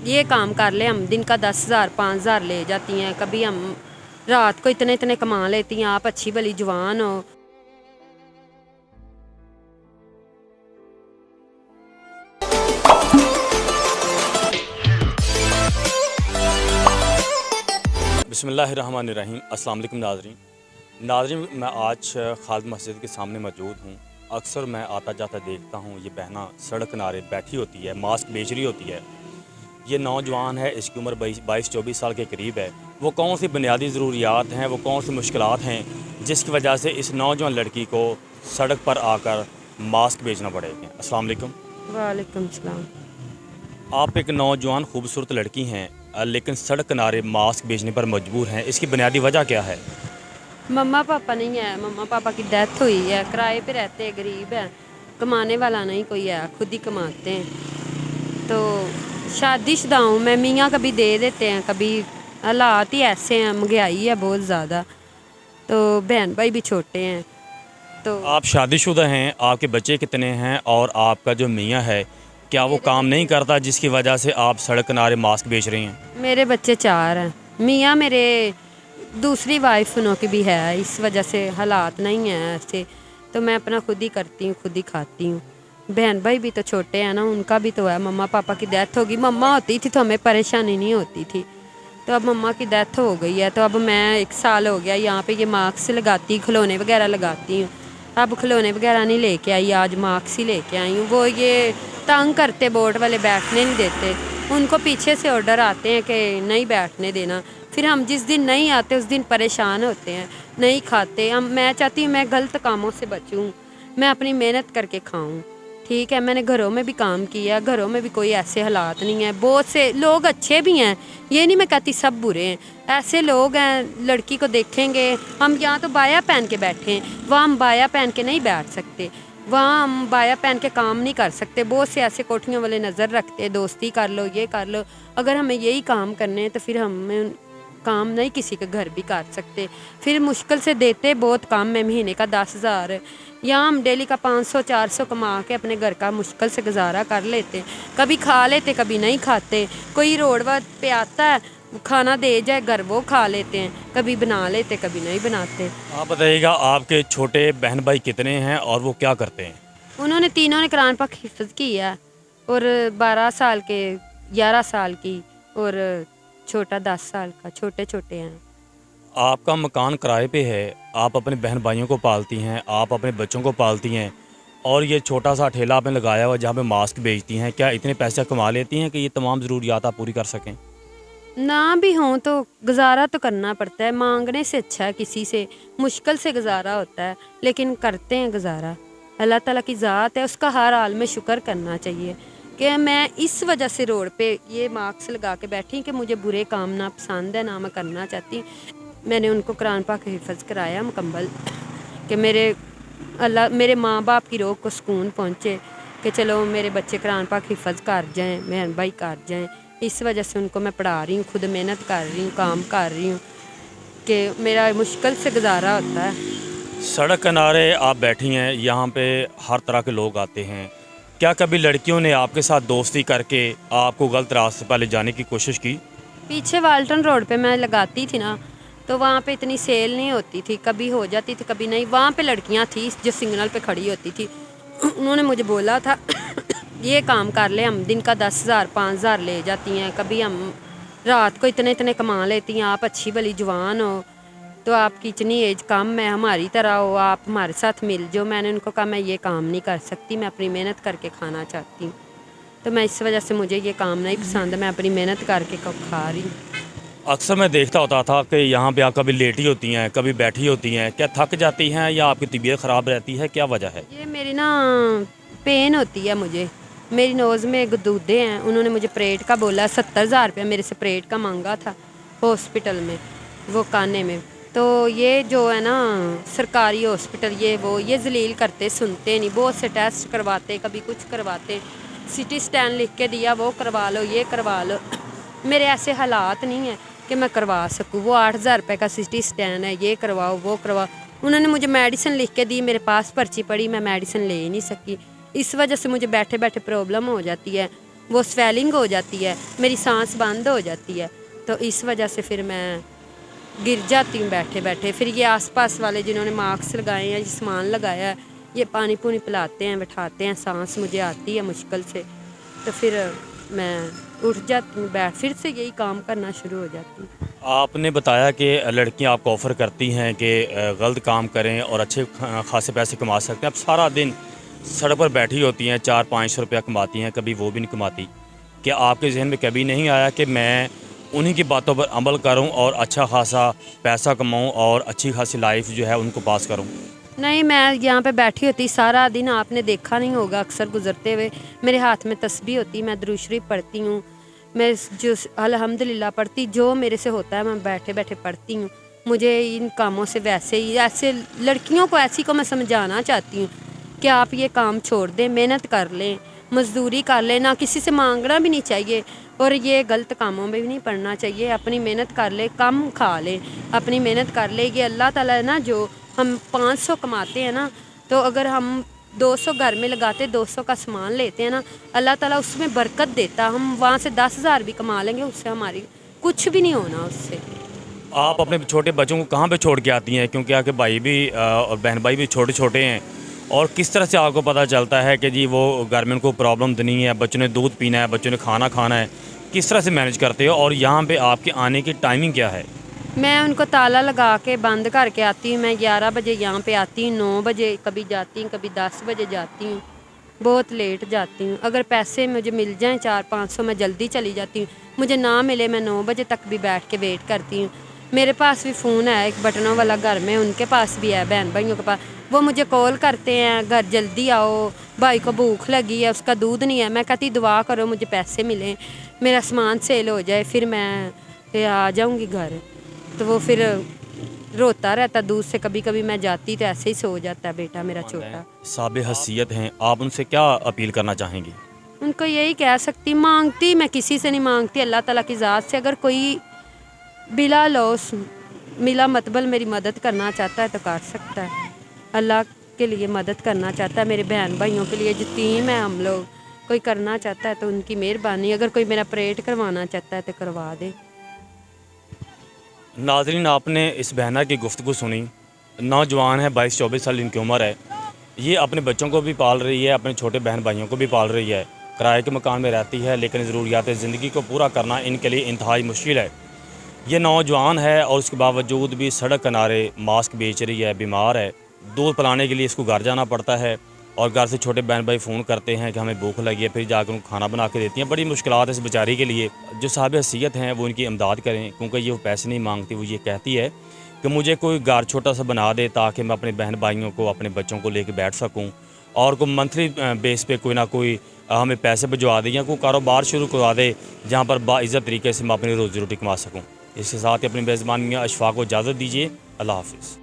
ये काम कर ले, हम दिन का 10,000 5,000 ले जाती हैं, कभी हम रात को इतने इतने कमा लेती हैं, आप अच्छी भली जवान हो। बिस्मिल्लाहिर्रहमानिर्रहीम। अस्सलाम वालेकुम नाज़रीन, मैं आज खालिद मस्जिद के सामने मौजूद हूँ। अक्सर मैं आता जाता देखता हूँ, ये बहना सड़क किनारे बैठी होती है, मास्क बेच रही होती है। ये नौजवान है, इसकी उम्र 22-24 साल के करीब है। वो कौन सी बुनियादी ज़रूरियात हैं, वो कौन सी मुश्किलात हैं जिसकी वजह से इस नौजवान लड़की को सड़क पर आकर मास्क बेचना पड़ेगा। अस्सलाम वालेकुम। वालेकुम सलाम। आप एक नौजवान खूबसूरत लड़की हैं, लेकिन सड़क किनारे मास्क बेचने पर मजबूर हैं, इसकी बुनियादी वजह क्या है? मम्मा पापा नहीं है, मम्मा पापा की डेथ हुई है, किराए पे रहते हैं, गरीब है, कमाने वाला नहीं कोई है, खुद ही कमाते हैं। तो शादीशुदा हूँ मैं, मियाँ कभी दे देते हैं, कभी हालात ही ऐसे हैं, महंगाई है बहुत ज़्यादा, तो बहन भाई भी छोटे हैं। तो आप शादीशुदा हैं, आपके बच्चे कितने हैं और आपका जो मियाँ है क्या वो काम नहीं करता जिसकी वजह से आप सड़क किनारे मास्क बेच रही हैं? मेरे बच्चे 4 हैं। मियाँ मेरे दूसरी वाइफ उनों की भी है, इस वजह से हालात नहीं हैं ऐसे, तो मैं अपना खुद ही करती हूँ, खुद ही खाती हूँ। बहन भाई भी तो छोटे हैं ना, उनका भी तो है। मम्मा पापा की डेथ होगी, मम्मा होती थी तो हमें परेशानी नहीं होती थी, तो अब मम्मा की डेथ हो गई है, तो अब मैं 1 साल हो गया यहाँ पे ये मास्क लगाती, खिलौने वगैरह लगाती हूँ। अब खिलौने वगैरह नहीं लेके आई, आज मास्क ही लेके आई हूँ। वो ये तंग करते, बोर्ड वाले बैठने नहीं देते, उनको पीछे से ऑर्डर आते हैं कि नहीं बैठने देना। फिर हम जिस दिन नहीं आते उस दिन परेशान होते हैं, नहीं खाते हम। मैं चाहती हूँ मैं गलत कामों से बचूँ, मैं अपनी मेहनत करके खाऊँ। ठीक है, मैंने घरों में भी काम किया, घरों में भी कोई ऐसे हालात नहीं है, बहुत से लोग अच्छे भी हैं, ये नहीं मैं कहती सब बुरे हैं, ऐसे लोग हैं। लड़की को देखेंगे, हम यहाँ तो बाया पहन के बैठे हैं, वहाँ हम बाया पहन के नहीं बैठ सकते, वहाँ हम बाया पहन के काम नहीं कर सकते। बहुत से ऐसे कोठियों वाले नज़र रखते, दोस्ती कर लो, ये कर लो। अगर हमें यही काम करने हैं तो फिर हमें काम नहीं किसी के घर भी कर सकते। फिर मुश्किल से देते बहुत कम में, महीने का 10,000, यहाँ हम डेली का 500-400 कमा के अपने घर का मुश्किल से गुजारा कर लेते। कभी खा लेते, कभी नहीं खाते। कोई रोड पे आता है, खाना दे जाए घर, वो खा लेते हैं, कभी बना लेते, कभी नहीं बनाते। आप बताइएगा, आपके छोटे बहन भाई कितने हैं और वो क्या करते हैं? उन्होंने तीनों ने कुरान पाक हिफ्ज़ किया, और 12 साल के, 11 साल की, और छोटा 10 साल का, छोटे छोटे हैं। आपका मकान किराए पे है, आप अपने बहन भाइयों को पालती हैं, आप अपने बच्चों को पालती हैं, और ये छोटा सा ठेला आपने लगाया हुआ जहाँ पे मास्क बेचती हैं। क्या इतने पैसे कमा लेती हैं कि ये तमाम ज़रूरियात आप पूरी कर सकें? ना भी हों तो गुजारा तो करना पड़ता है, मांगने से अच्छा है किसी से, मुश्किल से गुजारा होता है, लेकिन करते हैं गुजारा। अल्लाह ताला की ज़ात है, उसका हर हाल में शुक्र करना चाहिए कि मैं इस वजह से रोड पे ये मास्क लगा के बैठी कि मुझे बुरे काम ना पसंद है, ना मैं करना चाहती। मैंने उनको कुरान पाक हिफ़्ज़ कराया मुकम्मल, कि अल्लाह मेरे माँ बाप की रूह को सुकून पहुँचे, कि चलो मेरे बच्चे कुरान पाक हिफ़्ज़ कर जाएँ, बहन भाई कर जाएँ। इस वजह से उनको मैं पढ़ा रही हूँ, खुद मेहनत कर रही हूँ, काम कर रही हूँ, कि मेरा मुश्किल से गुजारा होता है। सड़क किनारे आप बैठी हैं, यहाँ पे हर तरह के लोग आते हैं। क्या कभी लड़कियों ने आपके साथ दोस्ती करके आपको गलत रास्ते पर ले जाने की कोशिश की? पीछे वाल्टन रोड पे मैं लगाती थी ना, तो वहाँ पे इतनी सेल नहीं होती थी, कभी हो जाती थी कभी नहीं। वहाँ पे लड़कियाँ थी जो सिग्नल पे खड़ी होती थी, उन्होंने मुझे बोला था ये काम कर ले, हम दिन का 10,000 5,000 ले जाती हैं, कभी हम रात को इतने इतने कमा लेती हैं, आप अच्छी भली जवान हो, तो आपकी इतनी एज कम है, हमारी तरह हो, आप हमारे साथ मिल जाओ। मैंने उनको कहा मैं ये काम नहीं कर सकती, मैं अपनी मेहनत करके खाना चाहती हूँ, तो मैं इस वजह से मुझे ये काम नहीं पसंद, मैं अपनी मेहनत करके खा रही हूँ। अक्सर मैं देखता होता था कि यहाँ पे आप कभी लेटी होती हैं, कभी बैठी होती हैं। क्या थक जाती हैं या आपकी तबीयत ख़राब रहती है, क्या वजह है? ये मेरी ना पेन होती है मुझे, मेरी नोज़ में गदूदे हैं, उन्होंने मुझे परेड का बोला, 70,000 रुपया मेरे से परेड का मांगा था हॉस्पिटल में, वो काने में। तो ये जो है ना सरकारी हॉस्पिटल, ये जलील करते, सुनते नहीं, बहुत से टेस्ट करवाते, कभी कुछ करवाते, सिटी स्कैन लिख के दिया, वो करवा लो, ये करवा लो। मेरे ऐसे हालात नहीं है कि मैं करवा सकूँ। वो 8,000 रुपये का सिटी स्कैन है, ये करवाओ, वो करवाओ। उन्होंने मुझे मेडिसिन लिख के दी, मेरे पास पर्ची पड़ी, मैं मेडिसिन ले ही नहीं सकी। इस वजह से मुझे बैठे बैठे प्रॉब्लम हो जाती है। وہ سویلنگ ہو جاتی ہے, میری سانس بند ہو جاتی ہے. تو اس وجہ سے پھر میں گر جاتی ہوں بیٹھے بیٹھے. پھر یہ آس پاس والے جنہوں نے ماسک لگائے ہیں, یہ سامان لگایا ہے, یہ پانی پونی پلاتے ہیں, بٹھاتے ہیں. سانس مجھے آتی ہے مشکل سے, تو پھر میں اٹھ جاتی ہوں, بیٹھ پھر سے یہی کام کرنا شروع ہو جاتی ہوں. آپ نے بتایا کہ لڑکیاں آپ کو آفر کرتی ہیں کہ غلط کام کریں اور اچھے خاصے پیسے کما سکتے ہیں. اب سارا دن سڑک پر بیٹھی ہوتی ہیں, 400-500 روپیہ کماتی ہیں, کبھی وہ بھی نہیں کماتی. کیا آپ کے ذہن میں کبھی نہیں آیا کہ میں انہی کی باتوں پر عمل کروں اور اچھا خاصا پیسہ کماؤں اور اچھی خاصی لائف جو ہے ان کو پاس کروں؟ نہیں, میں یہاں پہ بیٹھی ہوتی سارا دن, آپ نے دیکھا نہیں ہوگا اکثر گزرتے ہوئے, میرے ہاتھ میں تسبیح ہوتی, میں درود شریف پڑھتی ہوں, میں جو الحمدللہ پڑھتی, جو میرے سے ہوتا ہے میں بیٹھے بیٹھے پڑھتی ہوں. مجھے ان کاموں سے ویسے ہی, ایسے لڑکیوں کو ایسی کو میں سمجھانا چاہتی ہوں کہ آپ یہ کام چھوڑ دیں, محنت کر لیں, مزدوری کر لیں, نہ کسی سے مانگنا بھی نہیں چاہیے, اور یہ غلط کاموں میں بھی نہیں پڑنا چاہیے. اپنی محنت کر لے, کم کھا لے, اپنی محنت کر لے. یہ اللہ تعالیٰ ہے نا, جو ہم 500 کماتے ہیں نا, تو اگر ہم 200 گھر میں لگاتے, 200 کا سامان لیتے ہیں نا, اللہ تعالیٰ اس میں برکت دیتا. ہم وہاں سے 10,000 بھی کما لیں گے, اس سے ہماری کچھ بھی نہیں ہونا اس سے. آپ اپنے چھوٹے بچوں کو کہاں پہ چھوڑ کے آتی ہیں؟ کیونکہ آپ کے بھائی بھی اور بہن بھائی بھی چھوٹے چھوٹے ہیں, اور کس طرح سے آپ کو پتہ چلتا ہے کہ جی وہ گھر میں ان کو پرابلم تو نہیں ہے, بچوں نے دودھ پینا ہے, بچوں نے کھانا کھانا ہے, کس طرح سے مینیج کرتے ہو؟ اور یہاں پہ آپ کے آنے کی ٹائمنگ کیا ہے؟ میں ان کو تالا لگا کے بند کر کے آتی ہوں. میں 11 بجے یہاں پہ آتی ہوں, 9 بجے کبھی جاتی ہوں, کبھی 10 بجے جاتی ہوں, بہت لیٹ جاتی ہوں. اگر پیسے مجھے مل جائیں 400-500, میں جلدی چلی جاتی ہوں. مجھے نہ ملے, میں 9 بجے تک بھی بیٹھ کے ویٹ کرتی ہوں. میرے پاس بھی فون ہے ایک بٹنوں والا گھر میں, ان کے پاس بھی ہے, بہن بھائیوں کے پاس. وہ مجھے کال کرتے ہیں, گھر جلدی آؤ, بھائی کو بھوک لگی ہے, اس کا دودھ نہیں ہے. میں کہتی دعا کرو مجھے پیسے ملیں, میرا سامان سیل ہو جائے, پھر میں آ جاؤں گی گھر. تو وہ پھر روتا رہتا دودھ سے. کبھی کبھی میں جاتی تو ایسے ہی سو جاتا ہے بیٹا میرا چھوٹا. صاحب حیثیت ہیں, آپ ان سے کیا اپیل کرنا چاہیں گی؟ ان کو یہی کہہ سکتی, مانگتی میں کسی سے نہیں مانگتی, اللہ تعالیٰ کی ذات سے. اگر کوئی بلا لوس ملا مطبل میری مدد کرنا چاہتا ہے تو کر سکتا ہے. اللہ کے لیے مدد کرنا چاہتا ہے, میرے بہن بھائیوں کے لیے جو ٹیم ہے ہم لوگ, کوئی کرنا چاہتا ہے تو ان کی مہربانی. اگر کوئی میرا پریٹ کروانا چاہتا ہے تو کروا دے. ناظرین, آپ نے اس بہنہ کی گفتگو سنی. نوجوان ہے, 22-24 سال ان کی عمر ہے. یہ اپنے بچوں کو بھی پال رہی ہے, اپنے چھوٹے بہن بھائیوں کو بھی پال رہی ہے. کرائے کے مکان میں رہتی ہے, لیکن ضروریات زندگی کو پورا کرنا ان کے لیے انتہائی مشکل ہے. یہ نوجوان ہے اور اس کے باوجود بھی سڑک کنارے ماسک بیچ رہی ہے, بیمار ہے. دودھ پلانے کے لیے اس کو گھر جانا پڑتا ہے, اور گھر سے چھوٹے بہن بھائی فون کرتے ہیں کہ ہمیں بھوک لگی ہے, پھر جا کر ان کو کھانا بنا کے دیتی ہیں. بڑی مشکلات ہے اس بیچاری کے لیے. جو صاحب حیثیت ہیں وہ ان کی امداد کریں, کیونکہ یہ پیسے نہیں مانگتی. وہ یہ کہتی ہے کہ مجھے کوئی گھر چھوٹا سا بنا دے تاکہ میں اپنے بہن بھائیوں کو, اپنے بچوں کو لے کے بیٹھ سکوں, اور کوئی منتھلی بیس پہ کوئی نہ کوئی ہمیں پیسے بھجوا دے, یا کوئی کاروبار شروع کروا دے جہاں پر باعزت طریقے سے میں اپنی روزی روٹی کما سکوں. اس کے ساتھ ہی اپنی میزبان میاں اشفاق کو اجازت دیجیے. اللہ حافظ.